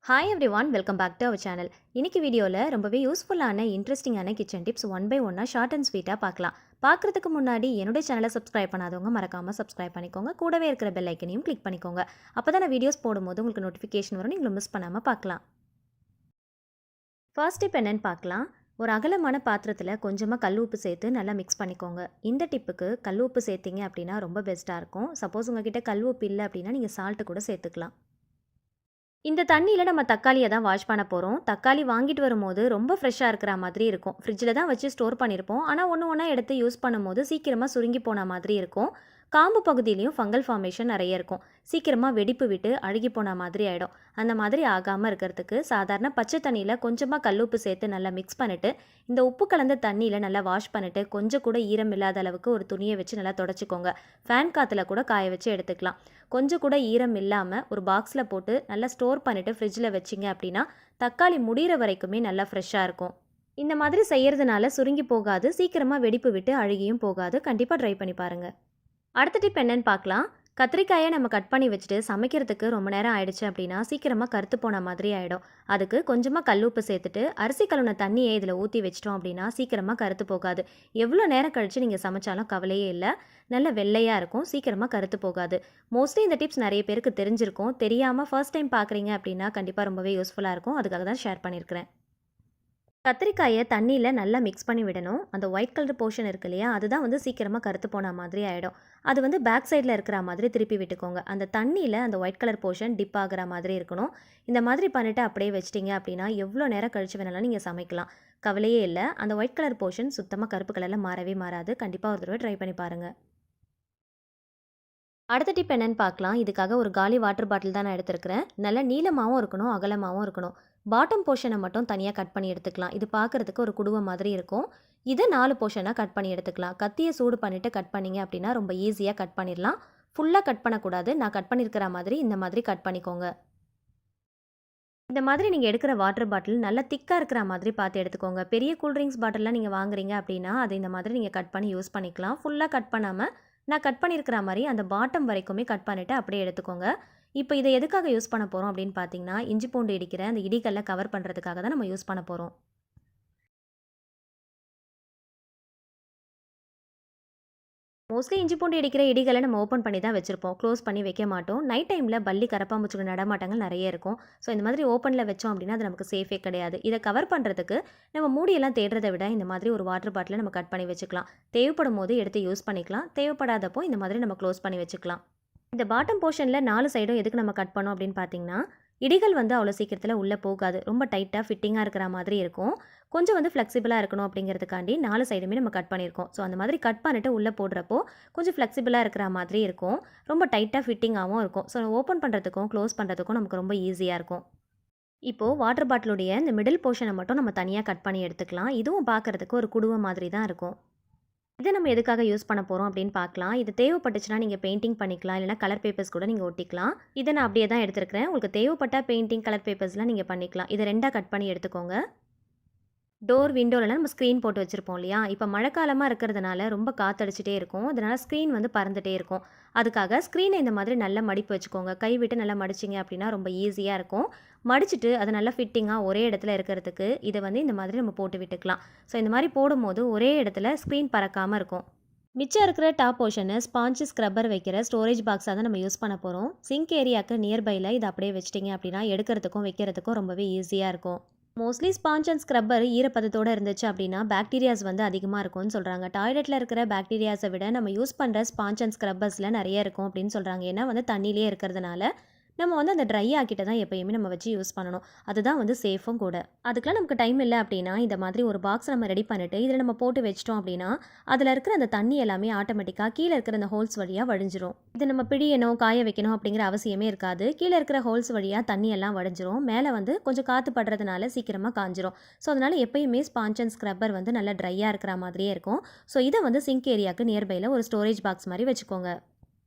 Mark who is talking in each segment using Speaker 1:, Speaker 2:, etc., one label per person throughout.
Speaker 1: Hi everyone, welcome back to our channel. இன்னைக்கு வீடியோவில் ரொம்பவே யூஸ்ஃபுல்லான இன்ட்ரெஸ்டிங்கான கிச்சன் டிப்ஸ் ஒன் பை ஒன்னாக ஷார்ட் அண்ட் ஸ்வீட்டாக பார்க்கலாம். பார்க்குறதுக்கு முன்னாடி என்னுடைய சேனலை சப்ஸ்கிரைப் பண்ணாதவங்க மறக்காமல் சப்ஸ்கிரைப் பண்ணிக்கோங்க. கூடவே இருக்கிற பெல் ஐக்கனையும் கிளிக் பண்ணிக்கோங்க. அப்போ தான் நான் வீடியோஸ் போடும்போது உங்களுக்கு நோட்டிஃபிகேஷன் வரும், நீங்களும் மிஸ் பண்ணாமல் பார்க்கலாம். ஃபர்ஸ்ட் டிப் என்னென்னு பார்க்கலாம். ஒரு அகலமான பாத்திரத்தில் கொஞ்சமாக கல் உப்பு சேர்த்து நல்லா மிக்ஸ் பண்ணிக்கோங்க. இந்த டிப்புக்கு கல் உப்பு சேர்த்திங்க அப்படின்னா ரொம்ப பெஸ்ட்டாக இருக்கும். சப்போஸ் உங்ககிட்ட கல் உப்பு இல்லை அப்படின்னா நீங்கள் சால்ட்டு கூட சேர்த்துக்கலாம். இந்த தண்ணியில் நம்ம தக்காளியை தான் வாஷ் பண்ண போகிறோம். தக்காளி வாங்கிட்டு வரும்போது ரொம்ப ஃப்ரெஷ்ஷாக இருக்கிற மாதிரி இருக்கும். ஃப்ரிட்ஜில் தான் வச்சு ஸ்டோர் பண்ணியிருப்போம். ஆனால் ஒன்று ஒன்றா எடுத்து யூஸ் பண்ணும்போது சீக்கிரமாக சுருங்கி போன மாதிரி இருக்கும். காம்பு பகுதியிலையும் ஃபங்கல் ஃபார்மேஷன் நிறைய இருக்கும். சீக்கிரமாக வெடிப்பு விட்டு அழுகி போன மாதிரி ஆகிடும். அந்த மாதிரி ஆகாமல் இருக்கிறதுக்கு சாதாரண பச்சை தண்ணியில் கொஞ்சமாக கல்லுப்பு சேர்த்து நல்லா மிக்ஸ் பண்ணிவிட்டு இந்த உப்பு கலந்த தண்ணியில் நல்லா வாஷ் பண்ணிவிட்டு கொஞ்சம் கூட ஈரம் இல்லாத அளவுக்கு ஒரு துணியை வச்சு நல்லா தொடச்சிக்கோங்க. ஃபேன் காற்றுல கூட காய வச்சு எடுத்துக்கலாம். கொஞ்சம் கூட ஈரம் இல்லாமல் ஒரு பாக்ஸில் போட்டு நல்லா ஸ்டோர் பண்ணிவிட்டு ஃப்ரிட்ஜில் வச்சிங்க அப்படின்னா தக்காளி முடிகிற வரைக்குமே நல்லா ஃப்ரெஷ்ஷாக இருக்கும். இந்த மாதிரி செய்கிறதுனால சுருங்கி போகாது, சீக்கிரமாக வெடிப்பு விட்டு அழுகியும் போகாது. கண்டிப்பாக ட்ரை பண்ணி பாருங்கள். அடுத்த டிப் என்னன்னு பார்க்கலாம். கத்திரிக்காயை நம்ம கட் பண்ணி வச்சுட்டு சமைக்கிறதுக்கு ரொம்ப நேரம் ஆயிடுச்சு அப்படின்னா சீக்கிரமாக கருத்து போன மாதிரி ஆகிடும். அதுக்கு கொஞ்சமாக கல்லுப்பு சேர்த்துட்டு அரிசி கழுவுன தண்ணியை இதில் ஊற்றி வச்சிட்டோம் அப்படின்னா சீக்கிரமாக கருத்து போகாது. எவ்வளோ நேரம் கழித்து நீங்கள் சமைச்சாலும் கவலையே இல்லை, நல்ல வெள்ளையாக இருக்கும், சீக்கிரமாக கருத்து போகாது. மோஸ்ட்லி இந்த டிப்ஸ் நிறைய பேருக்கு தெரிஞ்சிருக்கும். தெரியாமல் ஃபர்ஸ்ட் டைம் பார்க்குறீங்க அப்படின்னா கண்டிப்பாக ரொம்பவே யூஸ்ஃபுல்லாக இருக்கும். அதுக்காக தான் ஷேர் பண்ணியிருக்கிறேன். கத்திரிக்காயை தண்ணியில் நல்லா மிக்ஸ் பண்ணி விடணும். அந்த ஒயிட் கலர் போர்ஷன் இருக்கு இல்லையா, அதுதான் சீக்கிரமாக கருத்து போன மாதிரி ஆகிடும். அது பேக் சைடில் இருக்கிற மாதிரி திருப்பி விட்டுக்கோங்க. அந்த தண்ணியில் அந்த ஒயிட் கலர் போர்ஷன் டிப் ஆகிற மாதிரி இருக்கணும். இந்த மாதிரி பண்ணிவிட்டு அப்படியே வச்சிட்டிங்க அப்படின்னா எவ்வளோ நேரம் கழிச்சு வேணாலும் நீங்கள் சமைக்கலாம், கவலையே இல்லை. அந்த ஒயிட் கலர் போர்ஷன் சுத்தமாக கருப்பு கலரில் மாறவே மாறாது. கண்டிப்பாக ஒரு தடவை ட்ரை பண்ணி பாருங்கள். அடுத்த டிப் என்னென்னு பார்க்கலாம். இதுக்காக ஒரு காலி வாட்டர் பாட்டில் தான் நான் எடுத்துருக்கிறேன். நல்லா நீளமாகவும் இருக்கணும், அகலமாகவும் இருக்கணும். பாட்டம் போர்ஷனை மட்டும் தனியாக கட் பண்ணி எடுத்துக்கலாம். இது பார்க்குறதுக்கு ஒரு குடுவை மாதிரி இருக்கும். இதை 4 போர்ஷனாக கட் பண்ணி எடுத்துக்கலாம். கத்தியை சூடு பண்ணிவிட்டு கட் பண்ணிங்க அப்படின்னா ரொம்ப ஈஸியாக கட் பண்ணிடலாம். ஃபுல்லாக கட் பண்ணக்கூடாது. நான் கட் பண்ணியிருக்கிற மாதிரி இந்த மாதிரி கட் பண்ணிக்கோங்க. இந்த மாதிரி நீங்கள் எடுக்கிற வாட்டர் பாட்டில் நல்லா திக்காக இருக்கிற மாதிரி பார்த்து எடுத்துக்கோங்க. பெரிய கூல்ட்ரிங்க்ஸ் பாட்டிலாம் நீங்கள் வாங்குறீங்க அப்படின்னா அது இந்த மாதிரி நீங்கள் கட் பண்ணி யூஸ் பண்ணிக்கலாம். ஃபுல்லாக கட் பண்ணாமல் நான் கட் பண்ணியிருக்கிற மாதிரி அந்த பாட்டம் வரைக்குமே கட் பண்ணிவிட்டு அப்படியே எடுத்துக்கோங்க. இப்போ இதை எதுக்காக யூஸ் பண்ண போகிறோம் அப்படின்னு பார்த்தீங்கன்னா, இஞ்சி பூண்டு இடிக்கிற அந்த இடிக்கல்ல கவர் பண்ணுறதுக்காக தான் நம்ம யூஸ் பண்ண போகிறோம். மோஸ்ட்லி இஞ்சி பூண்டு இடிக்கிற இடிகளை நம்ம ஓப்பன் பண்ணி தான் வச்சுருப்போம், க்ளோஸ் பண்ணி வைக்க மாட்டோம். நைட் டைமில் பல்லி கரப்பாம்பூச்சியோட நடமாட்டங்கள் நிறைய இருக்கும். ஸோ இந்த மாதிரி ஓப்பனில் வச்சோம் அப்படின்னா அது நமக்கு சேஃபே கிடையாது. இதை கவர் பண்ணுறதுக்கு நம்ம மூடியெல்லாம் தேடுறதை விட இந்த மாதிரி ஒரு வாட்டர் பாட்டிலை நம்ம கட் பண்ணி வச்சுக்கலாம். தேவைப்படும் போது எடுத்து யூஸ் பண்ணிக்கலாம். தேவைப்படாதப்போ இந்த மாதிரி நம்ம க்ளோஸ் பண்ணி வச்சுக்கலாம். இந்த பாட்டம் போர்ஷனில் 4 சைடும் எதுக்கு நம்ம கட் பண்ணோம் அப்படின்னு பார்த்தீங்கன்னா, இடிகள் அவ்வளோ சீக்கிரத்தில் உள்ளே போகாது. ரொம்ப டைட்டாக ஃபிட்டிங்காக இருக்கிற மாதிரி இருக்கும். கொஞ்சம் ஃப்ளெக்சிபிளாக இருக்கணும் அப்படிங்கிறதுக்காண்டி 4 சைடுமே நம்ம கட் பண்ணியிருக்கோம். ஸோ அந்த மாதிரி கட் பண்ணிவிட்டு உள்ளே போடுறப்போ கொஞ்சம் ஃப்ளெக்சிபிளாக இருக்கிற மாதிரி இருக்கும். ரொம்ப டைட்டாக ஃபிட்டிங்காகவும் இருக்கும். ஸோ ஓப்பன் பண்ணுறதுக்கும் க்ளோஸ் பண்ணுறதுக்கும் நமக்கு ரொம்ப ஈஸியாக இருக்கும். இப்போது வாட்டர் பாட்டிலுடைய இந்த மிடில் போர்ஷனை மட்டும் நம்ம தனியாக கட் பண்ணி எடுத்துக்கலாம். இதுவும் பார்க்குறதுக்கு ஒரு குடுவை மாதிரி தான் இருக்கும். இதை நம்ம எதுக்காக யூஸ் பண்ண போகிறோம் அப்படின்னு பார்க்கலாம். இது தேவைப்பட்டுச்சுன்னா நீங்கள் பெயிண்டிங் பண்ணிக்கலாம், இல்லைனா கலர் பேப்பர்ஸ் கூட நீங்கள் ஒட்டிக்கலாம். இதை நான் அப்படியே தான் எடுத்துருக்கிறேன். உங்களுக்கு தேவைப்பட்ட பெயிண்டிங் கலர் பேப்பர்ஸ்லாம் நீங்கள் பண்ணிக்கலாம். இதை 2ஆக கட் பண்ணி எடுத்துக்கோங்க. டோர் விண்டோலலாம் நம்ம ஸ்க்ரீன் போட்டு வச்சுருப்போம் இல்லையா, இப்போ மழைக்காலமாக இருக்கிறதுனால ரொம்ப காற்றடிச்சிட்டே இருக்கும். அதனால் ஸ்க்ரீன் பறந்துகிட்டே இருக்கும். அதுக்காக ஸ்க்ரீனை இந்த மாதிரி நல்லா மடிப்பு வச்சுக்கோங்க. கை விட்டு நல்லா மடிச்சிங்க அப்படின்னா ரொம்ப ஈஸியாக இருக்கும். மடிச்சுட்டு அது நல்லா ஃபிட்டிங்காக ஒரே இடத்துல இருக்கிறதுக்கு இதை இந்த மாதிரி நம்ம போட்டு விட்டுக்கலாம். ஸோ இந்த மாதிரி போடும்போது ஒரே இடத்துல ஸ்க்ரீன் பறக்காமல் இருக்கும். மிச்சம் இருக்கிற டாப் போர்ஷனை ஸ்பாஞ்சு ஸ்க்ரப்பர் வைக்கிற ஸ்டோரேஜ் பாக்ஸாக தான் நம்ம யூஸ் பண்ண போகிறோம். சிங்க் ஏரியாவுக்கு நியர்பையில் இதை அப்படியே வச்சிட்டிங்க அப்படின்னா எடுக்கிறதுக்கும் வைக்கிறதுக்கும் ரொம்பவே ஈஸியாக இருக்கும். மோஸ்ட்லி ஸ்பாஞ்ச் அண்ட் ஸ்க்ரப்பர் ஈரப்பதத்தோடு இருந்துச்சு அப்படின்னா பாக்டீரியாஸ் அதிகமாக இருக்கும்னு சொல்கிறாங்க. டாய்லெட்டில் இருக்கிற பாக்டீரியாஸை விட நம்ம யூஸ் பண்ணுற ஸ்பாஞ்ச் அண்ட் ஸ்க்ரப்பர்ஸில் நிறைய இருக்கும் அப்படின்னு சொல்கிறாங்க. ஏன்னா தண்ணியிலே இருக்கிறதுனால நம்ம அந்த ட்ரை ஆக்கிட்ட தான் எப்போயுமே நம்ம வச்சு யூஸ் பண்ணணும். அதுதான் சேஃபும் கூட. அதுக்கெலாம் நமக்கு டைம் இல்லை அப்படின்னா இந்த மாதிரி ஒரு பாக்ஸ் நம்ம ரெடி பண்ணிவிட்டு இதில் நம்ம போட்டு வச்சிட்டோம் அப்படின்னா அதில் இருக்கிற அந்த தண்ணி எல்லாமே ஆட்டோமேட்டிக்காக கீழே இருக்கிற அந்த ஹோல்ஸ் வழியாக வடிஞ்சிரும். இது நம்ம பிடியணும் காய வைக்கணும் அப்படிங்கிற அவசியமே இருக்காது. கீழே இருக்கிற ஹோல்ஸ் வழியாக தண்ணி எல்லாம் வடிஞ்சிரும். மேலே கொஞ்சம் காற்று படுறதுனால சீக்கிரமாக காஞ்சிரும். ஸோ அதனால் எப்போயுமே ஸ்பாஞ்ச் அண்ட் ஸ்க்ரப்பர் நல்லா ட்ரையாக இருக்கிற மாதிரியே இருக்கும். ஸோ இதை சிங்க் ஏரியாவுக்கு நியர்பையில் ஒரு ஸ்டோரேஜ் பாக்ஸ் மாதிரி வச்சுக்கோங்க.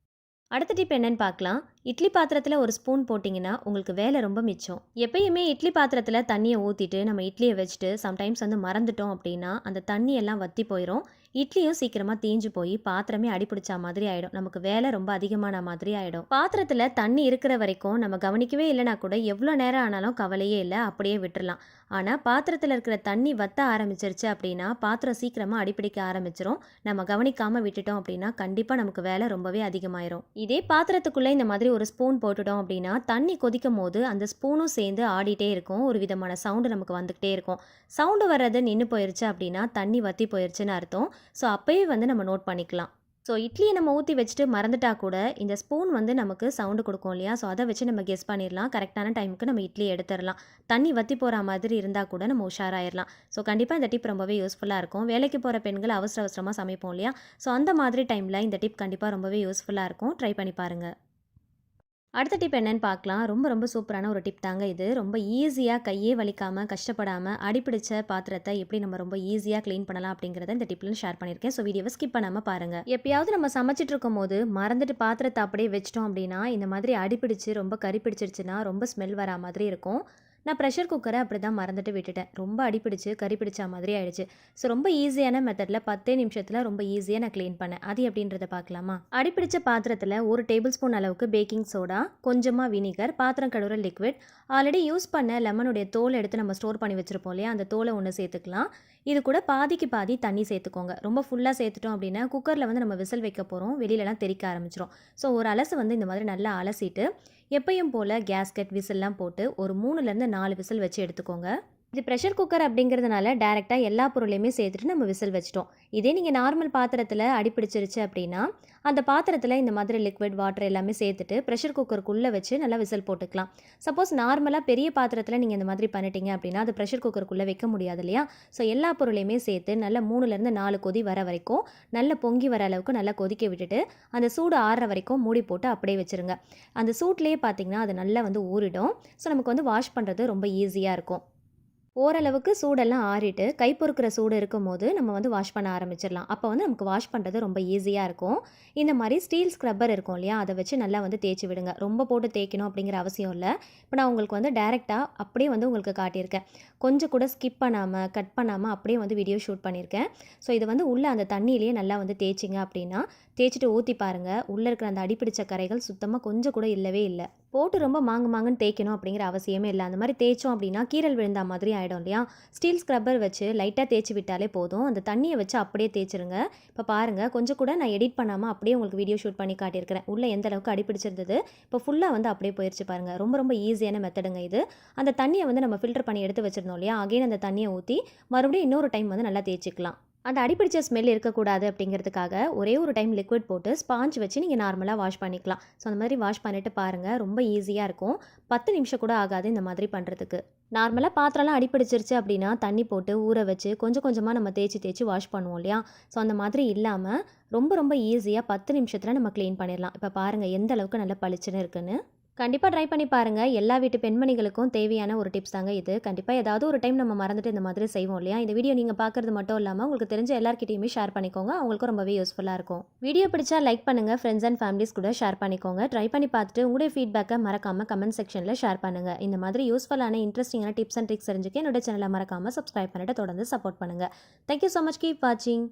Speaker 1: அடுத்த டிப் என்னன்னு பார்க்கலாம். இட்லி பாத்திரத்தில் ஒரு ஸ்பூன் போட்டிங்கன்னா உங்களுக்கு வேலை ரொம்ப மிச்சம். எப்பயுமே இட்லி பாத்திரத்தில் தண்ணியை ஊற்றிட்டு நம்ம இட்லியை வச்சுட்டு சம்டைம்ஸ் மறந்துட்டோம் அப்படின்னா அந்த தண்ணியெல்லாம் வற்றி போயிடும். இட்லியும் சீக்கிரமாக தீஞ்சு போய் பாத்திரமே அடிப்பிடிச்சா மாதிரி ஆகிடும். நமக்கு வேலை ரொம்ப அதிகமான மாதிரி ஆகிடும். பாத்திரத்தில் தண்ணி இருக்கிற வரைக்கும் நம்ம கவனிக்கவே இல்லைனா கூட எவ்வளோ நேரம் ஆனாலும் கவலையே இல்லை, அப்படியே விட்டுறலாம். ஆனால் பாத்திரத்தில் இருக்கிற தண்ணி வத்த ஆரம்பிச்சிருச்சு அப்படின்னா பாத்திரம் சீக்கிரமாக அடிப்பிடிக்க ஆரம்பிச்சிரும். நம்ம கவனிக்காமல் விட்டுட்டோம் அப்படின்னா கண்டிப்பாக நமக்கு வேலை ரொம்பவே அதிகமாயிரும். இதே பாத்திரத்துக்குள்ளே இந்த மாதிரி ஒரு ஸ்பூன் போட்டுட்டோம் அப்படின்னா தண்ணி கொதிக்கும் போது அந்த ஸ்பூனும் சேர்ந்து ஆடிட்டே இருக்கும். ஒரு விதமான சவுண்டு நமக்கு வந்துக்கிட்டே இருக்கும். சவுண்டு வர்றது நின்று போயிருச்சு அப்படின்னா தண்ணி வற்றி போயிருச்சுன்னு அர்த்தம். ஸோ அப்போயே நம்ம நோட் பண்ணிக்கலாம். ஸோ இட்லியை நம்ம ஊற்றி வச்சுட்டு மறந்துட்டா கூட இந்த ஸ்பூன் நமக்கு சவுண்டு கொடுக்கும் இல்லையா? ஸோ அதை வச்சு நம்ம கெஸ் பண்ணிடலாம். கரெக்டான டைமுக்கு நம்ம இட்லி எடுத்துடலாம். தண்ணி வற்றி போகிற மாதிரி இருந்தால் கூட நம்ம உஷாராயிடலாம். ஸோ கண்டிப்பாக இந்த டிப் ரொம்பவே யூஸ்ஃபுல்லாக இருக்கும். வேலைக்கு போகிற பெண்கள் அவசர அவசரமாக சமைப்போம் இல்லையா? ஸோ அந்த மாதிரி டைமில் இந்த டிப் கண்டிப்பாக ரொம்பவே யூஸ்ஃபுல்லாக இருக்கும். ட்ரை பண்ணி பாருங்கள். அடுத்த டிப் என்னன்னு பார்க்கலாம். ரொம்ப ரொம்ப சூப்பரான ஒரு டிப் தாங்க இது. ரொம்ப ஈஸியாக கையே வலிக்காமல் கஷ்டப்படாமல் அடிப்பிடிச்ச பாத்திரத்தை எப்படி நம்ம ரொம்ப ஈஸியாக க்ளீன் பண்ணலாம் அப்படிங்கிறத இந்த டிப்ல ஷேர் பண்ணியிருக்கேன். ஸோ வீடியோவை ஸ்கிப் பண்ணாமல் பாருங்கள். எப்பயாவது நம்ம சமைச்சிட்டு இருக்கும் போது மறந்துட்டு பாத்திரத்தை அப்படியே வச்சிட்டோம் அப்படின்னா இந்த மாதிரி அடிப்பிடிச்சு ரொம்ப கறி பிடிச்சிருச்சுன்னா ரொம்ப ஸ்மெல் வரா மாதிரி இருக்கும். நான் ப்ரெஷர் குக்கரை அப்படி தான் மறந்துட்டு விட்டுட்டேன். ரொம்ப அடிப்பிடிச்சு கறி பிடிச்ச மாதிரி ஆயிடுச்சு. ஸோ ரொம்ப ஈஸியான மெத்தடில் 10 நிமிஷத்தில் ரொம்ப ஈஸியாக நான் க்ளீன் பண்ணேன். அது எப்படின்றத பார்க்கலாமா? அடிப்பிடிச்ச பாத்திரத்தில் 1 டேபிள் ஸ்பூன் அளவுக்கு பேக்கிங் சோடா, கொஞ்சமாக வினிகர், பாத்திரம் கழுவுற லிக்விட், ஆல்ரெடி யூஸ் பண்ண லெமனுடைய தோலை எடுத்து நம்ம ஸ்டோர் பண்ணி வச்சுருப்போம் இல்லையா? அந்த தோலை ஒன்று சேர்த்துக்கலாம். இது கூட பாதிக்கு பாதி தண்ணி சேர்த்துக்கோங்க. ரொம்ப ஃபுல்லாக சேர்த்துட்டோம் அப்படின்னா குக்கரில் நம்ம விசில் வைக்க போகிறோம், வெளியிலலாம் தெறிக்க ஆரம்பிச்சிடும். ஸோ ஒரு அலசு இந்த மாதிரி நல்லா அலசிட்டு எப்பயும் போல் கேஸ்கெட் விசில்லாம் போட்டு ஒரு 3லேருந்து 4 விசில் வச்சு எடுத்துக்கோங்க. இது ப்ரெஷர் குக்கர் அப்படிங்கிறதுனால டேரெக்டாக எல்லா பொருளையுமே சேர்த்துட்டு நம்ம விசில் வச்சிட்டோம். இதே நீங்கள் நார்மல் பாத்திரத்தில் அடிப்பிடிச்சிருச்சு அப்படின்னா அந்த பாத்திரத்தில் இந்த மாதிரி லிக்விட் வாட்டர் எல்லாமே சேர்த்துட்டு ப்ரெஷர் குக்கருக்குள்ளே வச்சு நல்லா விசில் போட்டுக்கலாம். சப்போஸ் நார்மலாக பெரிய பாத்திரத்தில் நீங்கள் இந்த மாதிரி பண்ணிட்டீங்க அப்படின்னா அது ப்ரெஷர் குக்கருக்குள்ளே வைக்க முடியாது இல்லையா? ஸோ எல்லா பொருளையுமே சேர்த்து நல்லா 3லேருந்து 4 கொதி வர வரைக்கும் நல்லா பொங்கி வர அளவுக்கு நல்லா கொதிக்க விட்டுட்டு அந்த சூடு ஆறுற வரைக்கும் மூடி போட்டு அப்படியே வச்சுருங்க. அந்த சூட்லேயே பார்த்தீங்கன்னா அது நல்லா ஊறிடும். ஸோ நமக்கு வாஷ் பண்ணுறது ரொம்ப ஈஸியாக இருக்கும். ஓரளவுக்கு சூடெல்லாம் ஆறிட்டு கை பொறுக்கிற சூடு இருக்கும் போது நம்ம வாஷ் பண்ண ஆரம்பிச்சிடலாம். அப்போ நமக்கு வாஷ் பண்ணுறது ரொம்ப ஈஸியாக இருக்கும். இந்த மாதிரி ஸ்டீல் ஸ்க்ரப்பர் இருக்கும் இல்லையா? அதை வச்சு நல்லா தேய்ச்சி விடுங்க. ரொம்ப போட்டு தேய்க்கணும் அப்படிங்கிற அவசியம் இல்லை. இப்போ நான் உங்களுக்கு டேரெக்டாக அப்படியே உங்களுக்கு காட்டியிருக்கேன். கொஞ்சம் கூட ஸ்கிப் பண்ணாமல் கட் பண்ணாமல் அப்படியே வீடியோ ஷூட் பண்ணியிருக்கேன். ஸோ இது உள்ளே அந்த தண்ணியிலேயே நல்லா தேய்ச்சிங்க அப்படின்னா தேய்ச்சிட்டு ஊற்றி பாருங்கள். உள்ளே இருக்கிற அந்த அடிப்பிடிச்ச கரைகள் சுத்தமாக கொஞ்சம் கூட இல்லவே இல்லை. போட்டு ரொம்ப மாங்குன்னு தேய்க்கணும் அப்படிங்கிற அவசியமே இல்லை. அந்த மாதிரி தேய்ச்சோம் அப்படின்னா கீரல் விழுந்த மாதிரி ஆகிடும் இல்லையா? ஸ்டீல் ஸ்க்ரப்பர் வச்சு லைட்டாக தேய்ச்சி விட்டாலே போதும். அந்த தண்ணியை வச்சு அப்படியே தேய்ச்சிருங்க. இப்போ பாருங்கள், கொஞ்சம் கூட நான் எடிட் பண்ணாமல் அப்படியே உங்களுக்கு வீடியோ ஷூட் பண்ணி காட்டியிருக்கிறேன். உள்ளே எந்த அளவுக்கு அடிப்பிடிச்சிருந்தது இப்போ ஃபுல்லாக அப்படியே போயிடுச்சு பாருங்கள். ரொம்ப ரொம்ப ஈஸியான மெத்தடுங்க இது. அந்த தண்ணியை நம்ம ஃபில்டர் பண்ணி எடுத்து வச்சிருந்தோம் இல்லையா? அகைன் அந்த தண்ணியை ஊற்றி மறுபடியும் இன்னொரு டைம் நல்லா தேய்ச்சிக்கலாம். அந்த அடிப்பிடிச்ச ஸ்மெல் இருக்கக்கூடாது அப்படிங்கிறதுக்காக ஒரே ஒரு டைம் லிக்விட் போட்டு ஸ்பாஞ்ச் வச்சு நீங்கள் நார்மலாக வாஷ் பண்ணிக்கலாம். ஸோ அந்த மாதிரி வாஷ் பண்ணிவிட்டு பாருங்கள், ரொம்ப ஈஸியாக இருக்கும். 10 நிமிஷம் கூட ஆகாது இந்த மாதிரி பண்ணுறதுக்கு. நார்மலாக பாத்திரம்லாம் அடிப்பிடிச்சிருச்சு அப்படின்னா தண்ணி போட்டு ஊற வச்சு கொஞ்சம் கொஞ்சமாக நம்ம தேய்ச்சி வாஷ் பண்ணுவோம் இல்லையா? ஸோ அந்த மாதிரி இல்லாமல் ரொம்ப ரொம்ப ஈஸியாக 10 நிமிஷத்தில் நம்ம க்ளீன் பண்ணிடலாம். இப்போ பாருங்கள் எந்த அளவுக்கு நல்லா பளிச்சுன்னு இருக்குன்னு. கண்டிப்பாக ட்ரை பண்ணி பாருங்கள். எல்லா வீட்டு பெண்மணிகளுக்கும் தேவையான ஒரு டிப்ஸ் தாங்க இது. கண்டிப்பாக ஏதாவது ஒரு டைம் நம்ம மறந்துட்டு இந்த மாதிரி செய்வோம் இல்லையா? இந்த வீடியோ நீங்கள் பார்க்குறது மட்டும் இல்லாமல் உங்களுக்கு தெரிஞ்ச எல்லாருக்கிட்டையுமே ஷேர் பண்ணிக்கோங்க. அவங்களுக்கும் ரொம்பவே யூஸ்ஃபுல்லாக இருக்கும். வீடியோ பிடிச்சா லைக் பண்ணுங்கள். ஃப்ரெண்ட்ஸ் அண்ட் ஃபேமிலிஸ் கூட ஷேர் பண்ணிக்கோங்க. ட்ரை பண்ணி பார்த்துட்டு உங்களுடைய ஃபீட்பேக்கை மறக்காமல் கமெண்ட் செக்ஷனில் ஷேர் பண்ணுங்கள். இந்த மாதிரி யூஸ்ஃபுல்லான இன்ட்ரெஸ்டிங்கான டிப்ஸ் அண்ட் ட்ரிக்ஸ் தெரிஞ்சுக்க என்னோட சேனலை மறக்காமல் சப்ஸ்கிரைப் பண்ணிட்டு தொடர்ந்து சப்போர்ட் பண்ணுங்கள். Thank you so much. கீப் வாட்சிங்.